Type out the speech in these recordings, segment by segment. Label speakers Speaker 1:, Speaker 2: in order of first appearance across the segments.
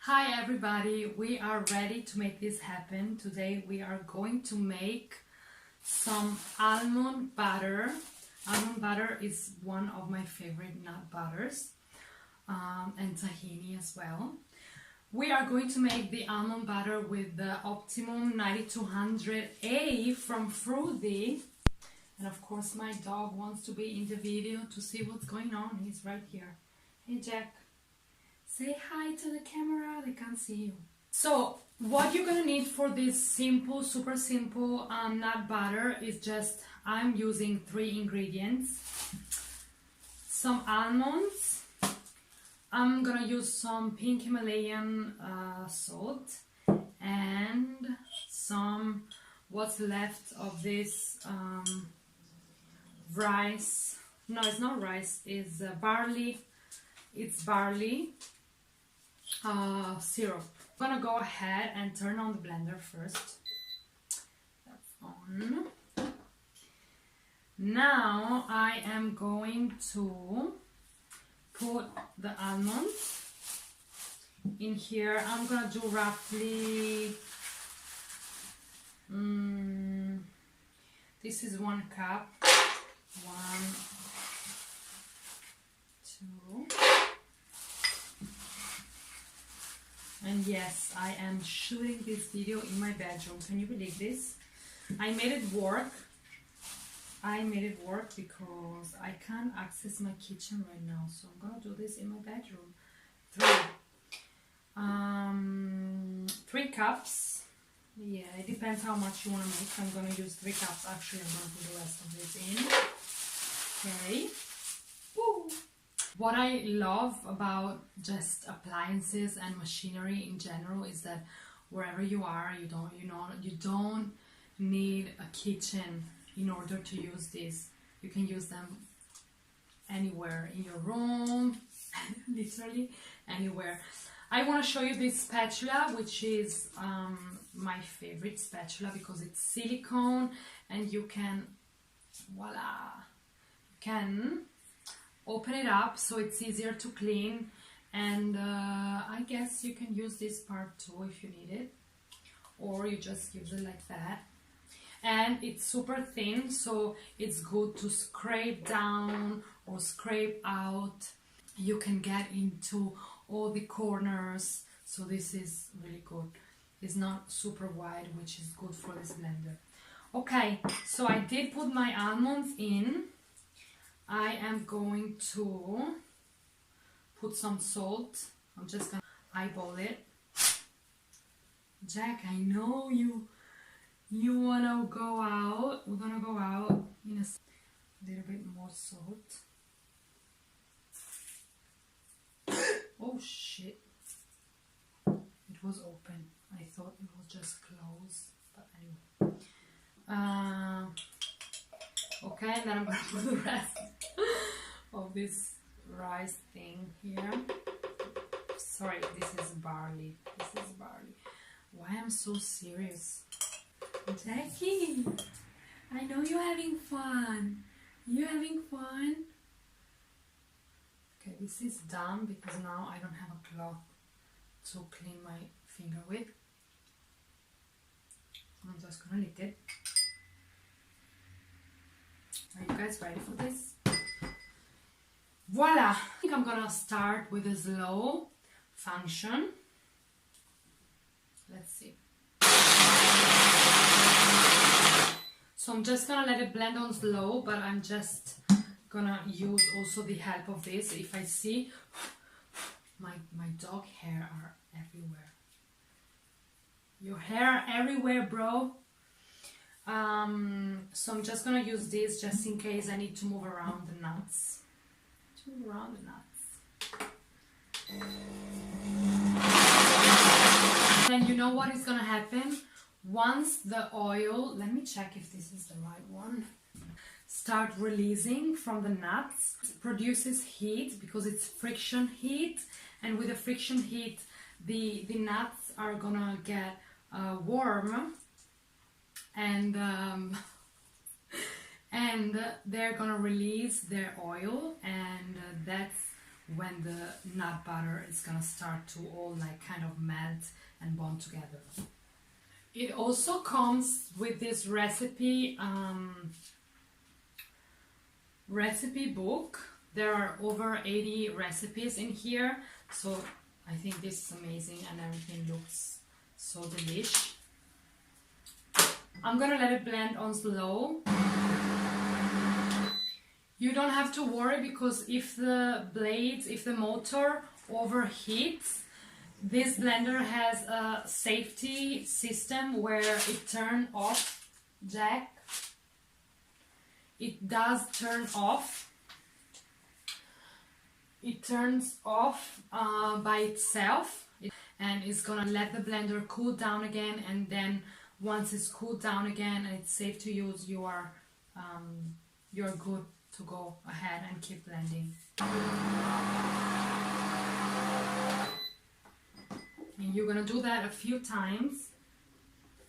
Speaker 1: Hi everybody, we are ready to make this happen. Today we are going to make some almond butter. Almond butter is one of my favorite nut butters, and tahini as well. We are going to make the almond butter with the Optimum 9200A from Froothie. And of course my dog wants to be in the video to see what's going on. He's right here. Hey Jack. Say hi to the camera, they can't see you. So, what you're gonna need for this simple, super simple nut butter is just, I'm using 3 ingredients. Some almonds, I'm gonna use some pink Himalayan salt, and some, what's left of this rice, no it's not rice, it's barley, it's barley syrup. I'm gonna go ahead and turn on the blender first. That's on. Now I am going to put the almonds in here. I'm gonna do roughly this is 1 cup. 1, 2. And yes, I am shooting this video in my bedroom. Can you believe this? I made it work. I made it work because I can't access my kitchen right now. So I'm gonna do this in my bedroom. 3 cups. Yeah, it depends how much you want to make. I'm gonna use 3 cups. Actually, I'm gonna put the rest of this in. Okay. Woo. What I love about just appliances and machinery in general is that wherever you are, you don't need a kitchen in order to use this. You can use them anywhere in your room, literally anywhere. I want to show you this spatula, which is my favorite spatula because it's silicone and you can, voila, you can open it up so it's easier to clean, and I guess you can use this part too if you need it, or you just use it like that. And it's super thin, so it's good to scrape down or scrape out. You can get into all the corners, so this is really good. It's not super wide, which is good for this blender. Okay, so I did put my almonds in. I am going to put some salt. I'm just gonna eyeball it. Jack, I know you wanna go out. We're gonna go out in a little bit more salt. Oh shit. It was open. I thought it was just closed, but anyway. Okay, and then I'm gonna put the rest of this rice thing here. Sorry, this is barley. This is barley. Why I'm so serious? Jackie, I know you're having fun. You're having fun? Okay, this is done because now I don't have a cloth to clean my finger with. I'm just gonna lick it. Are you guys ready for this? Voila! I think I'm gonna start with a slow function. Let's see. So I'm just gonna let it blend on slow, but I'm just gonna use also the help of this. If I see my dog hair are everywhere. Your hair are everywhere, bro. So I'm just gonna use this just in case I need to move around the nuts. Then you know what is gonna happen? Once the oil, let me check if this is the right one, start releasing from the nuts, it produces heat because it's friction heat, and with the friction heat the nuts are gonna get warm, and they're gonna release their oil, and that's when the nut butter is gonna start to all like kind of melt and bond together. It also comes with this recipe book. There are over 80 recipes in here, so I think this is amazing and everything looks so delish. I'm gonna let it blend on slow. You don't have to worry, because if the motor overheats, this blender has a safety system where it turns off, Jack. It does turn off. It turns off by itself, and it's gonna let the blender cool down again, and then once it's cooled down again and it's safe to use, you're good to go ahead and keep blending. And you're gonna do that a few times,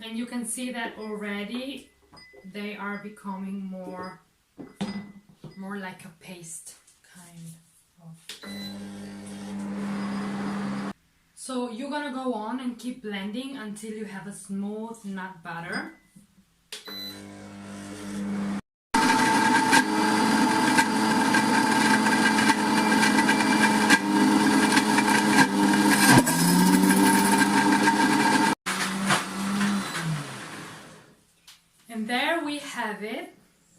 Speaker 1: and you can see that already they are becoming more like a paste kind of. So you're gonna go on and keep blending until you have a smooth nut butter. And there we have it.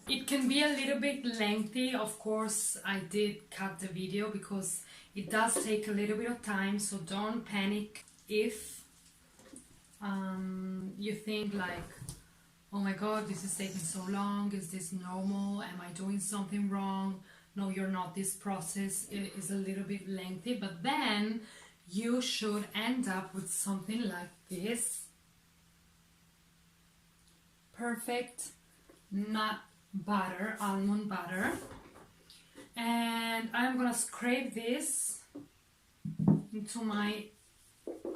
Speaker 1: It can be a little bit lengthy, of course. I did cut the video because it does take a little bit of time, so don't panic if you think like, oh my god, this is taking so long, is this normal, am I doing something wrong? No, you're not. This process is a little bit lengthy, but then you should end up with something like this. Perfect nut butter, almond butter. And I'm gonna scrape this into my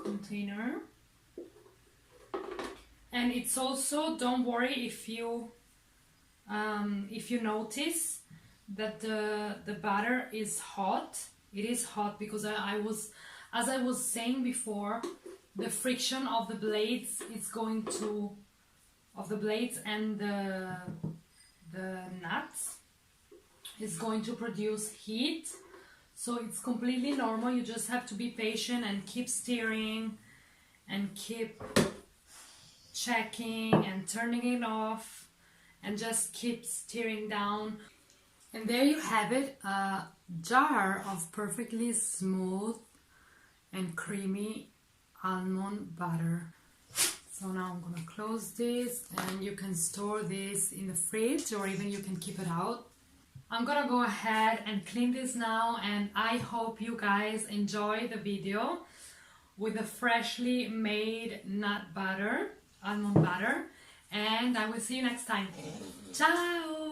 Speaker 1: container. And it's also, don't worry if you notice that the butter is hot. It is hot because as I was saying before, the friction of the blades is going to, of the blades and the nuts is going to produce heat. So it's completely normal. You just have to be patient and keep stirring and keep checking and turning it off and just keep stirring down. And there you have it, a jar of perfectly smooth and creamy almond butter. So now I'm gonna close this, and you can store this in the fridge, or even you can keep it out. I'm gonna go ahead and clean this now, and I hope you guys enjoy the video with the freshly made nut butter, almond butter, and I will see you next time. Ciao!